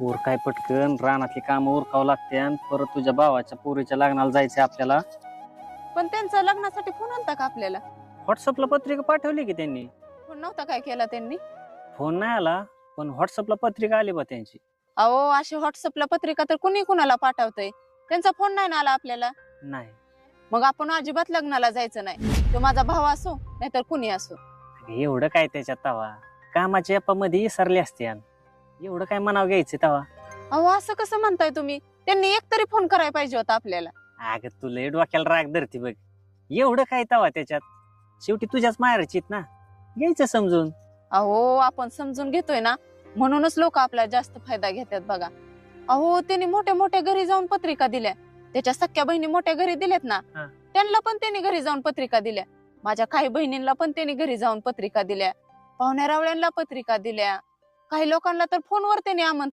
उरकाय पटकन रानातली कामं उरकावं लागते आणि परत तुझ्या भावाच्या पोरीच्या लग्नाला जायचंय आपल्याला. पण त्यांचा लग्नासाठी फोन आलता का आपल्याला? व्हॉट्सअपला पत्रिका पाठवली की त्यांनी. फोन नव्हता काय केला त्यांनी? फोन नाही आला पण व्हॉट्सअपला पत्रिका आली बा त्यांची. अहो अशी व्हॉट्सअपला पत्रिका तर कुणी कुणाला पाठवतंय. त्यांचा फोन नाही ना आला आपल्याला. नाही. मग आपण अजिबात लग्नाला जायचं नाही. तो माझा भाव असो नाहीतर कुणी असो. अरे एवढं काय त्याच्यात तवा, कामाच्या मध्ये विसरले असते एवढं काय मनाव घ्यायचं तवा. अहो असं कसं म्हणताय तुम्ही? त्यांनी एक तरी फोन करायला पाहिजे होता आपल्याला. अगं तुला डोक्याला राग धरती बघ. एवढं काय तवा त्याच्यात, शेवटी तुझ्याच माहेरचीत ना, घ्यायचं समजून. अहो आपण समजून घेतोय ना, म्हणूनच लोक आपला जास्त फायदा घेतात बघा. अहो त्यांनी मोठ्या मोठ्या घरी जाऊन पत्रिका दिल्या. त्याच्या सख्या बहिणी मोठ्या घरी दिल्यात ना, हा. त्यांना पण त्यांनी घरी जाऊन पत्रिका दिल्या. माझ्या काही बहिणींना पण त्यांनी घरी जाऊन पत्रिका दिल्या. पाहुण्या रावळ्यांना पत्रिका दिल्या. काही लोकांना तर फोनवर त्यांनी आमंत्रण